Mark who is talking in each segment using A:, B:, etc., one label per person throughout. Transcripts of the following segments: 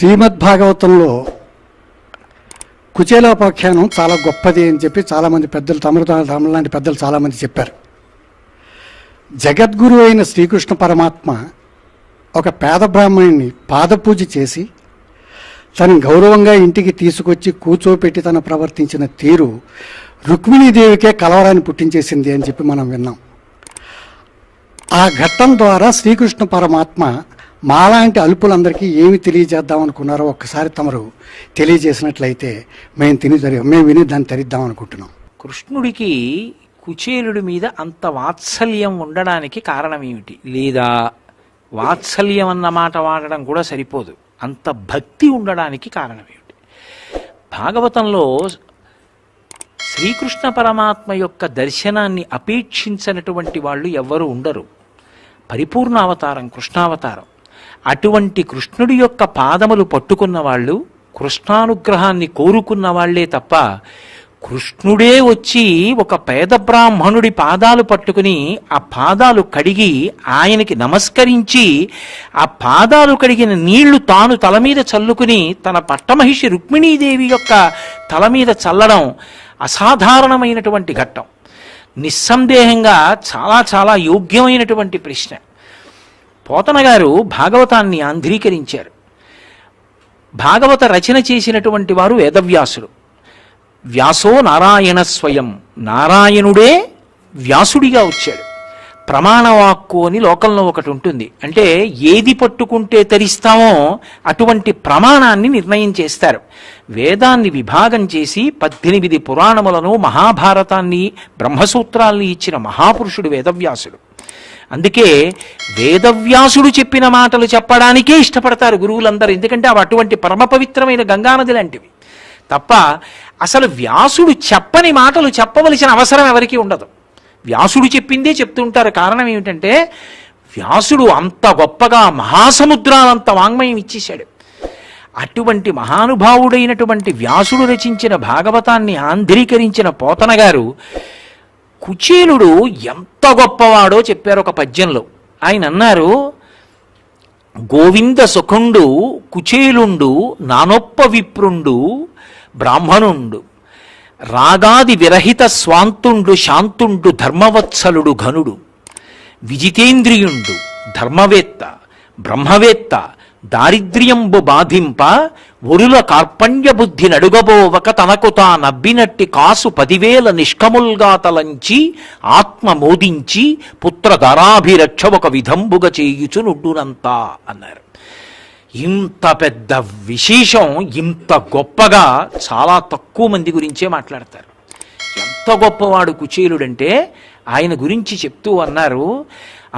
A: శ్రీమద్భాగవతంలో కుచేలోపాఖ్యానం చాలా గొప్పది అని చెప్పి చాలామంది పెద్దలు తమరు లాంటి పెద్దలు చాలామంది చెప్పారు. జగద్గురు అయిన శ్రీకృష్ణ పరమాత్మ ఒక పేద బ్రాహ్మణుని పాదపూజ చేసి తను గౌరవంగా ఇంటికి తీసుకొచ్చి కూర్చోపెట్టి తను ప్రవర్తించిన తీరు రుక్మిణీదేవికే కలవరాన్ని పుట్టించేసింది అని చెప్పి మనం విన్నాం. ఆ ఘట్టం ద్వారా శ్రీకృష్ణ పరమాత్మ మాలాంటి అల్పులందరికీ ఏమి తెలియజేద్దాం అనుకున్నారో ఒక్కసారి తమరు తెలియజేసినట్లయితే మేము విని దాన్ని తరిద్దాం అనుకుంటున్నాం.
B: కృష్ణుడికి కుచేలుడి మీద అంత వాత్సల్యం ఉండడానికి కారణం ఏమిటి? లేదా వాత్సల్యం అన్న మాట వాడడం కూడా సరిపోదు, అంత భక్తి ఉండడానికి కారణం ఏమిటి? భాగవతంలో శ్రీకృష్ణ పరమాత్మ యొక్క దర్శనాన్ని అపేక్షించినటువంటి వాళ్ళు ఎవ్వరూ ఉండరు. పరిపూర్ణ అవతారం కృష్ణావతారం. అటువంటి కృష్ణుడి యొక్క పాదములు పట్టుకున్న వాళ్ళు, కృష్ణానుగ్రహాన్ని కోరుకున్న వాళ్లే తప్ప కృష్ణుడే వచ్చి ఒక పేద బ్రాహ్మణుడి పాదాలు పట్టుకుని ఆ పాదాలు కడిగి ఆయనకి నమస్కరించి ఆ పాదాలు కడిగిన నీళ్లు తాను తల మీద చల్లుకుని తన పట్టమహిషి రుక్మిణీదేవి యొక్క తల మీద చల్లడం అసాధారణమైనటువంటి ఘట్టం. నిస్సందేహంగా చాలా చాలా యోగ్యమైనటువంటి ప్రశ్న. పోతన గారు భాగవతాన్ని ఆంధ్రీకరించారు. భాగవత రచన చేసినటువంటి వారు వేదవ్యాసుడు. వ్యాసో నారాయణ స్వయం, నారాయణుడే వ్యాసుడిగా వచ్చాడు. ప్రమాణవాక్కు అని లోకంలో ఒకటి ఉంటుంది. అంటే ఏది పట్టుకుంటే తరిస్తామో అటువంటి ప్రమాణాన్ని నిర్ణయం చేస్తారు. వేదాన్ని విభాగం చేసి 18 పురాణములను, మహాభారతాన్ని, బ్రహ్మసూత్రాల్ని ఇచ్చిన మహాపురుషుడు వేదవ్యాసుడు. అందుకే వేదవ్యాసుడు చెప్పిన మాటలు చెప్పడానికే ఇష్టపడతారు గురువులందరూ. ఎందుకంటే అవి అటువంటి పరమ పవిత్రమైన గంగానది లాంటివి తప్ప అసలు వ్యాసుడు చెప్పని మాటలు చెప్పవలసిన అవసరం ఎవరికీ ఉండదు. వ్యాసుడు చెప్పిందే చెప్తుంటారు. కారణం ఏమిటంటే వ్యాసుడు అంత గొప్పగా మహాసముద్రాలంత వాంగ్మయం ఇచ్చేశాడు. అటువంటి మహానుభావుడైనటువంటి వ్యాసుడు రచించిన భాగవతాన్ని ఆంధ్రీకరించిన పోతన గారు కుచేలుడు ఎంత గొప్పవాడో చెప్పారు ఒక పద్యంలో. ఆయన అన్నారు, గోవింద సుఖుండు కుచేలుండు నానొప్ప విప్రుండు బ్రాహ్మణుండు రాగాది విరహిత స్వాంతుండు శాంతుండు ధర్మవత్సలుడు ఘనుడు విజితేంద్రియుండు ధర్మవేత్త బ్రహ్మవేత్త దారిద్ర్యంబు బాధింప ఒరుల కార్పణ్య బుద్ధి నడుగబోవక తనకు తానబ్బినట్టి కాసు 10,000 నిష్కముల్గా తలంచి ఆత్మ మోదించి పుత్రధరాభిరక్ష ఒక విధంబుగా చేయుచునుడ్డునంతా అన్నారు. ఇంత పెద్ద విశేషం ఇంత గొప్పగా చాలా తక్కువ మంది గురించే మాట్లాడతారు. ఎంత గొప్పవాడు కుచేలుడంటే ఆయన గురించి చెప్తూ అన్నారు,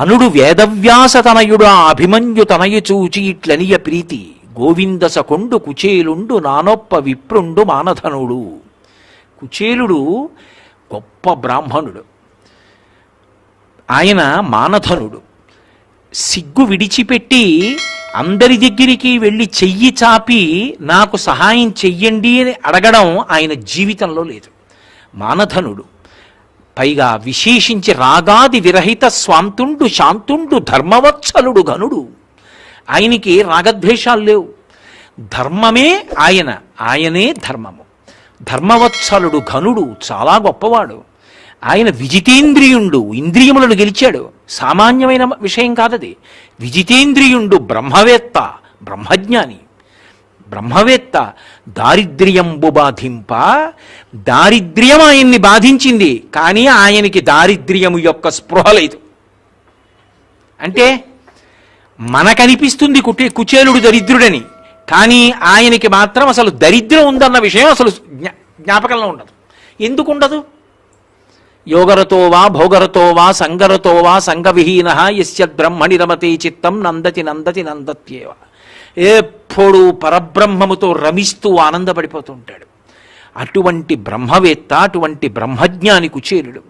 B: అనుడు వేదవ్యాస తనయుడు అభిమన్యు తనయు చూచి ఇట్లనియ ప్రీతి గోవింద సకొండు కుచేలుండు నానొప్ప విప్రుండు మానధనుడు. కుచేలుడు గొప్ప బ్రాహ్మణుడు, ఆయన మానధనుడు. సిగ్గు విడిచిపెట్టి అందరి దగ్గరికి వెళ్ళి చెయ్యి చాపి నాకు సహాయం చెయ్యండి అని అడగడం ఆయన జీవితంలో లేదు. మానధనుడు, పైగా విశేషించి రాగాది విరహిత స్వాంతుండు శాంతుండు ధర్మవత్సలుడు ఘనుడు. ఆయనకి రాగద్వేషాలు లేవు. ధర్మమే ఆయనే ధర్మము. ధర్మవత్సలుడు ఘనుడు, చాలా గొప్పవాడు. ఆయన విజితేంద్రియుండు, ఇంద్రియములను గెలిచాడు. సామాన్యమైన విషయం కాదది. విజితేంద్రియుండు, బ్రహ్మవేత్త, బ్రహ్మజ్ఞాని, బ్రహ్మవేత్త. దారిద్ర్యంబు బాధింప, దారిద్ర్యం ఆయన్ని బాధించింది, కానీ ఆయనకి దారిద్ర్యము యొక్క స్పృహ లేదు. అంటే మనకనిపిస్తుంది కుచేలుడు దరిద్రుడని, కానీ ఆయనకి మాత్రం అసలు దరిద్రం ఉందన్న విషయం అసలు జ్ఞాపకంలో ఉండదు. ఎందుకు ఉండదు? యోగరతో వా భోగరతో వా సంగరతో వా సంగవిహీన యస్యద్బ్రహ్మణి రమతే చిత్తం నందతి నందతి నందత్యేవ. ఎప్పుడు పరబ్రహ్మముతో రమిస్తూ ఆనందపడిపోతూ ఉంటాడు. అటువంటి బ్రహ్మవేత్త, అటువంటి బ్రహ్మజ్ఞాని కుచేలుడు.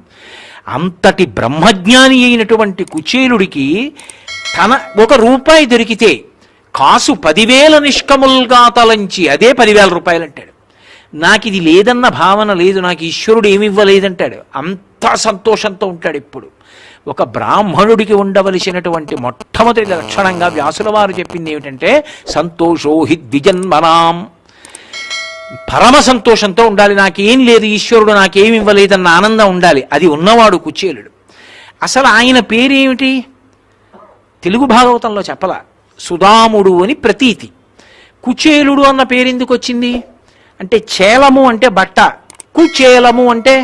B: అంతటి బ్రహ్మజ్ఞాని అయినటువంటి కుచేలుడికి తన ₹1 దొరికితే కాసు 10,000 నిష్కముల్గా తలంచి, అదే 10,000 రూపాయలు అంటాడు. నాకు ఇది లేదన్న భావన లేదు, నాకు ఈశ్వరుడు ఏమివ్వలేదంటాడు. అంత సంతోషంతో ఉంటాడు. ఇప్పుడు ఒక బ్రాహ్మణుడికి ఉండవలసినటువంటి మొట్టమొదటి లక్షణంగా వ్యాసుల వారు చెప్పింది ఏమిటంటే సంతోషో హి ద్విజన్మనాం. పరమ సంతోషంతో ఉండాలి. నాకేం లేదు, ఈశ్వరుడు నాకేమి ఇవ్వలేదన్న ఆనందం ఉండాలి. అది ఉన్నవాడు కుచేలుడు. అసలు ఆయన పేరేమిటి తెలుగు భాగవతంలో చెప్పలా. సుదాముడు అని ప్రతీతి. కుచేలుడు అన్న పేరు ఎందుకు వచ్చింది అంటే చేలము అంటే బట్ట, కుచేలము అంటే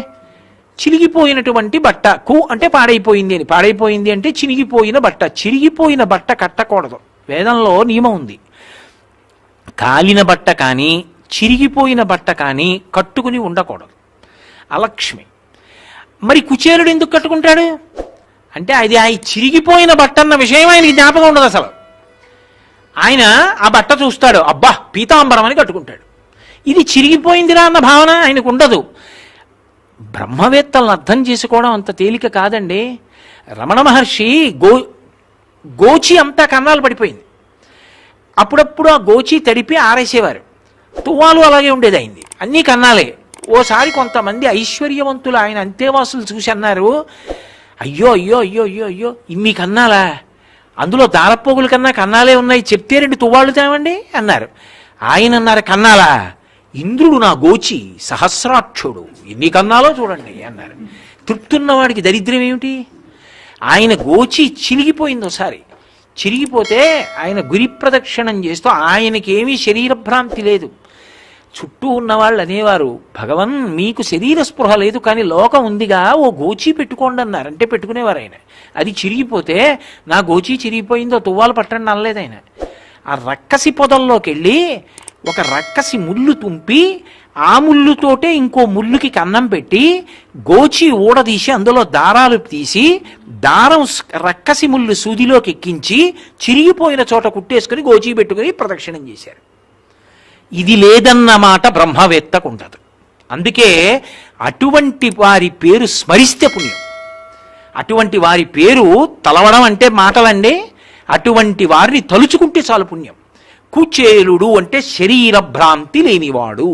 B: చిరిగిపోయినటువంటి బట్ట. కు అంటే పాడైపోయింది అని, పాడైపోయింది అంటే చిరిగిపోయిన బట్ట. చిరిగిపోయిన బట్ట కట్టకూడదు. వేదంలో నియమం ఉంది. కాలిన బట్ట కానీ చిరిగిపోయిన బట్ట కానీ కట్టుకుని ఉండకూడదు. అలక్ష్మి. మరి కుచేలుడు ఎందుకు కట్టుకుంటాడు అంటే అది ఆయన చిరిగిపోయిన బట్ట అన్న విషయం ఆయనకి జ్ఞాపకం ఉండదు అసలు. ఆయన ఆ బట్ట చూస్తాడు, అబ్బా పీతాంబరం అని కట్టుకుంటాడు. ఇది చిరిగిపోయిందిరా అన్న భావన ఆయనకు ఉండదు. బ్రహ్మవేత్తలను అర్థం చేసుకోవడం అంత తేలిక కాదండి. రమణ మహర్షి గోచి అంతా కన్నాలు పడిపోయింది. అప్పుడప్పుడు ఆ గోచి తడిపి ఆరేసేవారు. తువ్వాలు అలాగే ఉండేది అయింది, అన్నీ కన్నాలే. ఓసారి కొంతమంది ఐశ్వర్యవంతులు ఆయన అంతేవాసులు చూసి అన్నారు, అయ్యో అయ్యో అయ్యో అయ్యో అయ్యో ఇన్ని కన్నాలా, అందులో దారపోగుల కన్నా కన్నాలే ఉన్నాయి, చెప్తే 2 తువ్వాళ్ళు తేవండి అన్నారు. ఆయన అన్నారు, కన్నాలా, ఇంద్రుడు నా గోచి సహస్రాక్షుడు, ఎన్ని కన్నాలో చూడండి అన్నారు. తృప్తున్నవాడికి దరిద్రం ఏమిటి? ఆయన గోచి చిరిగిపోయింది. ఒకసారి చిరిగిపోతే ఆయన గురి ప్రదక్షిణం చేస్తూ ఆయనకేమీ శరీరభ్రాంతి లేదు. చుట్టూ ఉన్నవాళ్ళు అనేవారు, భగవన్ మీకు శరీర స్పృహ లేదు కానీ లోకం ఉందిగా, ఓ గోచి పెట్టుకోండి అన్నారు. అంటే పెట్టుకునేవారు ఆయన. అది చిరిగిపోతే నా గోచి చిరిగిపోయిందో తువ్వాలు పట్టండి అనలేదు ఆయన. ఆ రక్కసి పొదల్లోకి వెళ్ళి ఒక రక్కసి ముళ్ళు తుంపి ఆ ముళ్ళుతోటే ఇంకో ముళ్ళుకి కన్నం పెట్టి గోచి ఊడదీసి అందులో దారాలు తీసి దారం రక్కసి ముళ్ళు సూదిలోకి ఎక్కించి చిరిగిపోయిన చోట కుట్టేసుకుని గోచి పెట్టుకుని ప్రదక్షిణం చేశారు. ఇది లేదన్నమాట బ్రహ్మవేత్తకు ఉండదు. అందుకే అటువంటి వారి పేరు స్మరిస్తే పుణ్యం. అటువంటి వారి పేరు తలవడం అంటే మాటలండి. అటువంటి వారిని తలుచుకుంటే చాలు పుణ్యం. కుచేలుడు అంటే శరీర భ్రాంతి లేనివాడు.